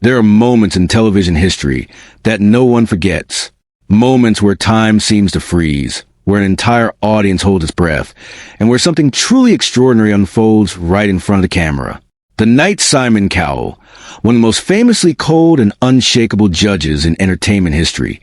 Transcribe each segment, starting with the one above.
There are moments in television history that no one forgets. Moments where time seems to freeze, where an entire audience holds its breath, and where something truly extraordinary unfolds right in front of the camera. The night Simon Cowell, one of the most famously cold and unshakable judges in entertainment history,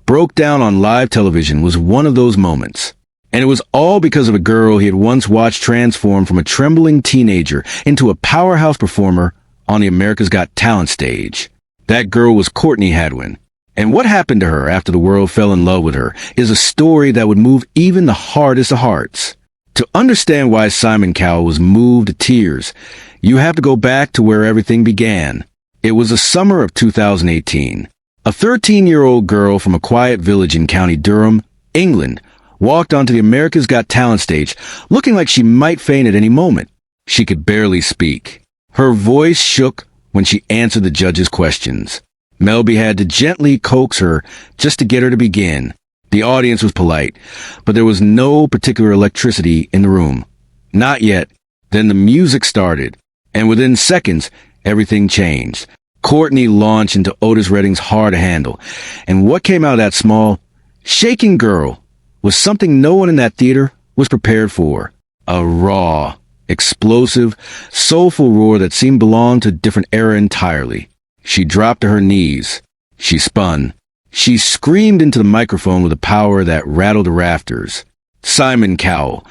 broke down on live television was one of those moments. And it was all because of a girl he had once watched transform from a trembling teenager into a powerhouse performer on the America's Got Talent stage. That girl was Courtney Hadwin. And what happened to her after the world fell in love with her is a story that would move even the hardest of hearts. To understand why Simon Cowell was moved to tears, you have to go back to where everything began. It was the summer of 2018. A 13-year-old girl from a quiet village in County Durham, England, walked onto the America's Got Talent stage looking like she might faint at any moment. She could barely speak. Her voice shook when she answered the judges' questions. Melby had to gently coax her just to get her to begin. The audience was polite, but there was no particular electricity in the room. Not yet. Then the music started, and within seconds, everything changed. Courtney launched into Otis Redding's Hard to Handle, and what came out of that small, shaking girl was something no one in that theater was prepared for. A raw, explosive, soulful roar that seemed to belong to a different era entirely. She dropped to her knees. She spun. She screamed into the microphone with a power that rattled the rafters. Simon Cowell,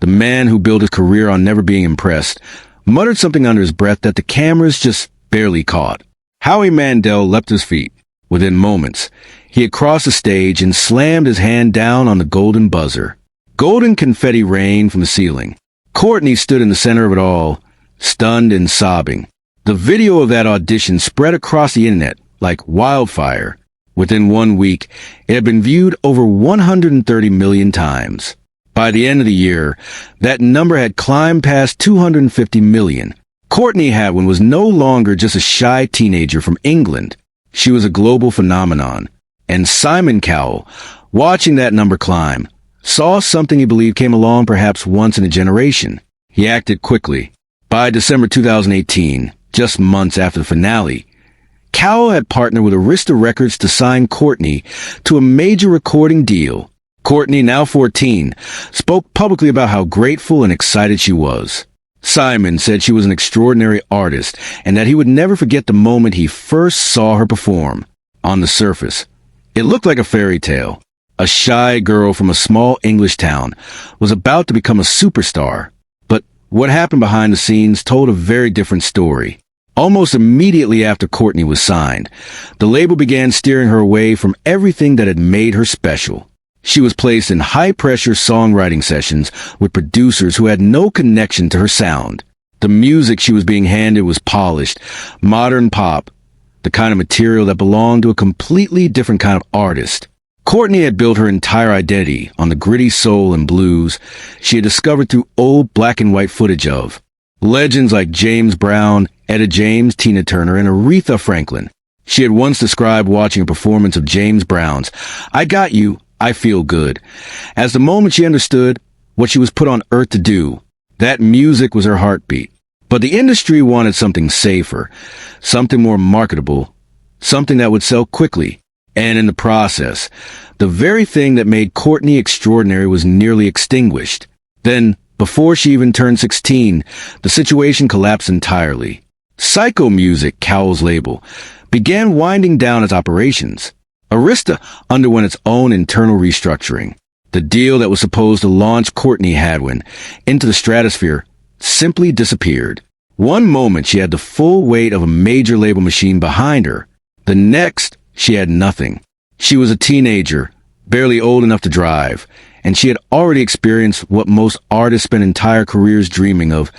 the man who built his career on never being impressed, muttered something under his breath that the cameras just barely caught. Howie Mandel leapt to his feet. Within moments, he had crossed the stage and slammed his hand down on the golden buzzer. Golden confetti rained from the ceiling. Courtney stood in the center of it all, stunned and sobbing. The video of that audition spread across the internet like wildfire. Within 1 week, it had been viewed over 130 million times. By the end of the year, that number had climbed past 250 million. Courtney Hadwin was no longer just a shy teenager from England. She was a global phenomenon. And Simon Cowell, watching that number climb, saw something he believed came along perhaps once in a generation. He acted quickly. By December 2018, just months after the finale, Cowell had partnered with Arista Records to sign Courtney to a major recording deal. Courtney, now 14, spoke publicly about how grateful and excited she was. Simon said she was an extraordinary artist and that he would never forget the moment he first saw her perform. On the surface, it looked like a fairy tale. A shy girl from a small English town was about to become a superstar. But what happened behind the scenes told a very different story. Almost immediately after Courtney was signed, the label began steering her away from everything that had made her special. She was placed in high-pressure songwriting sessions with producers who had no connection to her sound. The music she was being handed was polished, modern pop, the kind of material that belonged to a completely different kind of artist. Courtney had built her entire identity on the gritty soul and blues she had discovered through old black and white footage of. Legends like James Brown, Etta James, Tina Turner, and Aretha Franklin. She had once described watching a performance of James Brown's "I Got You, I Feel Good" as the moment she understood what she was put on earth to do. That music was her heartbeat. But the industry wanted something safer, something more marketable, something that would sell quickly. And in the process, the very thing that made Courtney extraordinary was nearly extinguished. Then, before she even turned 16, the situation collapsed entirely. Psycho Music, Cowell's label, began winding down its operations. Arista underwent its own internal restructuring. The deal that was supposed to launch Courtney Hadwin into the stratosphere simply disappeared. One moment she had the full weight of a major label machine behind her. The next, she had nothing. She was a teenager, barely old enough to drive, and she had already experienced what most artists spend entire careers dreaming of,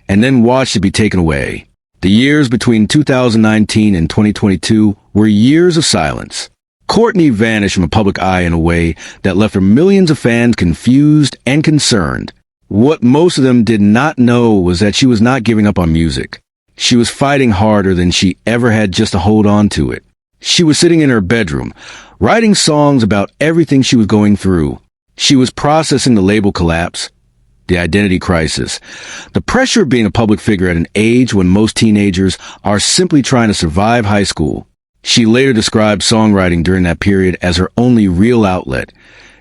and then watched it be taken away. The years between 2019 and 2022 were years of silence. Courtney vanished from the public eye in a way that left her millions of fans confused and concerned. What most of them did not know was that she was not giving up on music. She was fighting harder than she ever had just to hold on to it. She was sitting in her bedroom, writing songs about everything she was going through. She was processing the label collapse, the identity crisis, the pressure of being a public figure at an age when most teenagers are simply trying to survive high school. She later described songwriting during that period as her only real outlet.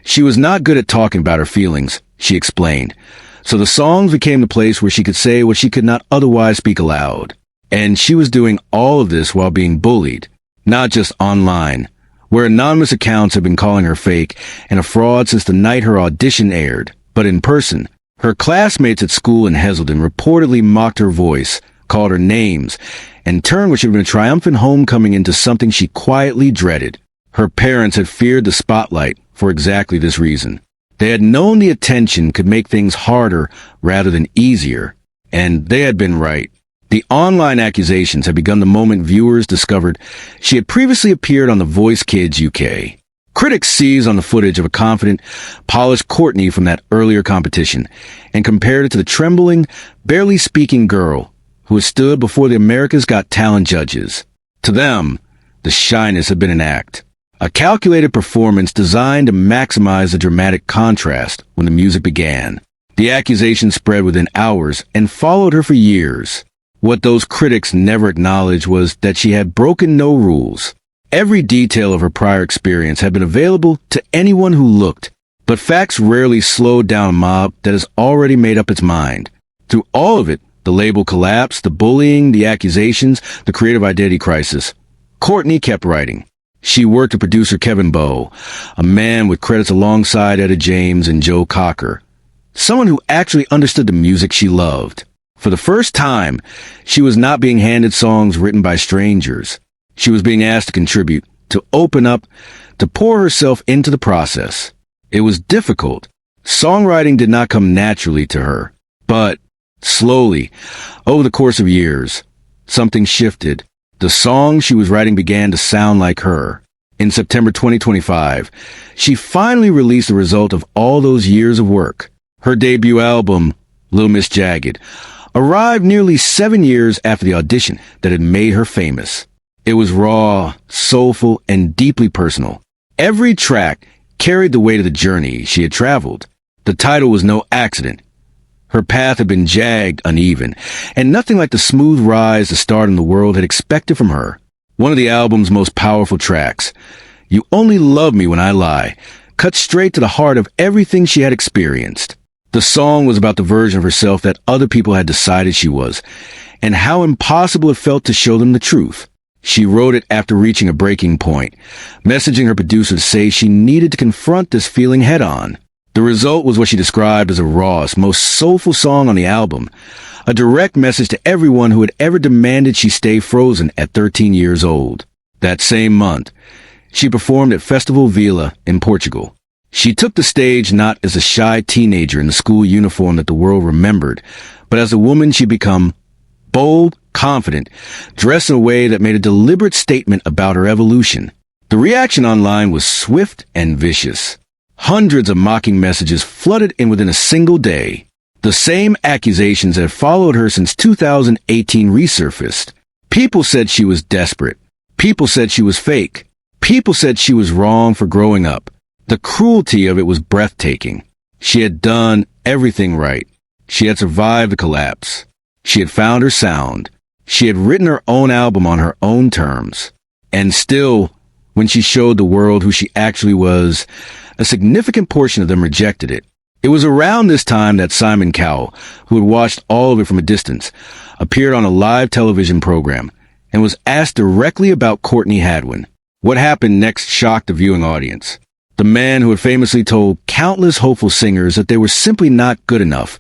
She was not good at talking about her feelings, she explained. So the songs became the place where she could say what she could not otherwise speak aloud. And she was doing all of this while being bullied, not just online, where anonymous accounts had been calling her fake and a fraud since the night her audition aired, but in person. Her classmates at school in Heselden reportedly mocked her voice, called her names, and turned what should have been a triumphant homecoming into something she quietly dreaded. Her parents had feared the spotlight for exactly this reason. They had known the attention could make things harder rather than easier, and they had been right. The online accusations had begun the moment viewers discovered she had previously appeared on The Voice Kids UK. Critics seized on the footage of a confident, polished Courtney from that earlier competition and compared it to the trembling, barely speaking girl who had stood before the America's Got Talent judges. To them, the shyness had been an act, a calculated performance designed to maximize the dramatic contrast when the music began. The accusation spread within hours and followed her for years. What those critics never acknowledged was that she had broken no rules. Every detail of her prior experience had been available to anyone who looked, but facts rarely slowed down a mob that has already made up its mind. Through all of it, the label collapse, the bullying, the accusations, the creative identity crisis, Courtney kept writing. She worked with producer Kevin Bowe, a man with credits alongside Etta James and Joe Cocker, someone who actually understood the music she loved. For the first time, she was not being handed songs written by strangers. She was being asked to contribute, to open up, to pour herself into the process. It was difficult. Songwriting did not come naturally to her. But slowly, over the course of years, something shifted. The songs she was writing began to sound like her. In September 2025, she finally released the result of all those years of work. Her debut album, Little Miss Jagged, arrived nearly 7 years after the audition that had made her famous. It was raw, soulful, and deeply personal. Every track carried the weight of the journey she had traveled. The title was no accident. Her path had been jagged, uneven, and nothing like the smooth rise the stardom the world had expected from her. One of the album's most powerful tracks, You Only Love Me When I Lie, cut straight to the heart of everything she had experienced. The song was about the version of herself that other people had decided she was, and how impossible it felt to show them the truth. She wrote it after reaching a breaking point, messaging her producer to say she needed to confront this feeling head-on. The result was what she described as the rawest, most soulful song on the album, a direct message to everyone who had ever demanded she stay frozen at 13 years old. That same month, she performed at Festival Vila in Portugal. She took the stage not as a shy teenager in the school uniform that the world remembered, but as a woman she'd become, bold, confident, dressed in a way that made a deliberate statement about her evolution. The reaction online was swift and vicious. Hundreds of mocking messages flooded in within a single day. The same accusations that had followed her since 2018 resurfaced. People said she was desperate. People said she was fake. People said she was wrong for growing up. The cruelty of it was breathtaking. She had done everything right. She had survived the collapse. She had found her sound. She had written her own album on her own terms. And still, when she showed the world who she actually was, a significant portion of them rejected it. It was around this time that Simon Cowell, who had watched all of it from a distance, appeared on a live television program and was asked directly about Courtney Hadwin. What happened next shocked the viewing audience. The man who had famously told countless hopeful singers that they were simply not good enough.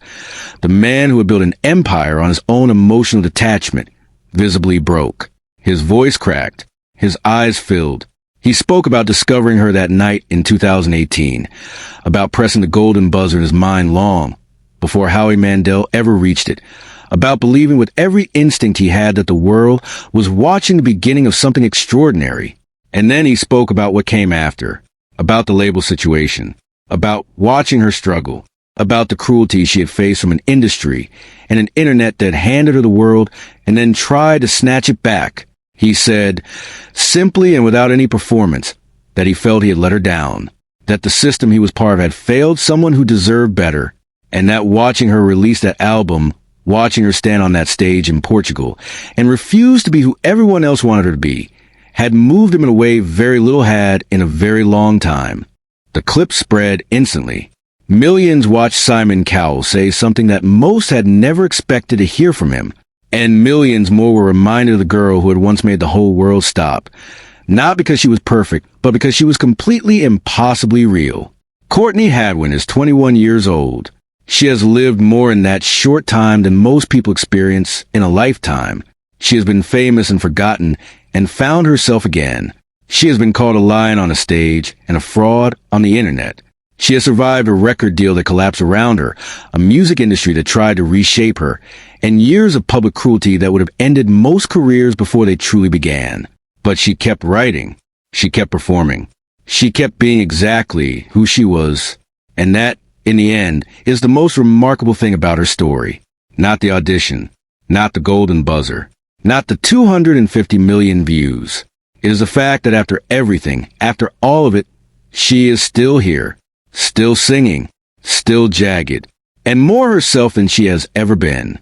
The man who had built an empire on his own emotional detachment, visibly broke. His voice cracked. His eyes filled. He spoke about discovering her that night in 2018, about pressing the golden buzzer in his mind long before Howie Mandel ever reached it, about believing with every instinct he had that the world was watching the beginning of something extraordinary. And then he spoke about what came after, about the label situation, about watching her struggle, about the cruelty she had faced from an industry and an internet that handed her the world and then tried to snatch it back. He said, simply and without any performance, that he felt he had let her down, that the system he was part of had failed someone who deserved better, And that watching her release that album, watching her stand on that stage in Portugal, and refuse to be who everyone else wanted her to be, had moved him in a way very little had in a very long time. The clip spread instantly. Millions watched Simon Cowell say something that most had never expected to hear from him. And millions more were reminded of the girl who had once made the whole world stop. Not because she was perfect, but because she was completely impossibly real. Courtney Hadwin is 21 years old. She has lived more in that short time than most people experience in a lifetime. She has been famous and forgotten and found herself again. She has been called a lion on a stage and a fraud on the internet. She has survived a record deal that collapsed around her, a music industry that tried to reshape her, and years of public cruelty that would have ended most careers before they truly began. But she kept writing. She kept performing. She kept being exactly who she was. And that, in the end, is the most remarkable thing about her story. Not the audition. Not the golden buzzer. Not the 250 million views. It is the fact that after everything, after all of it, she is still here. Still singing, still jagged, and more herself than she has ever been.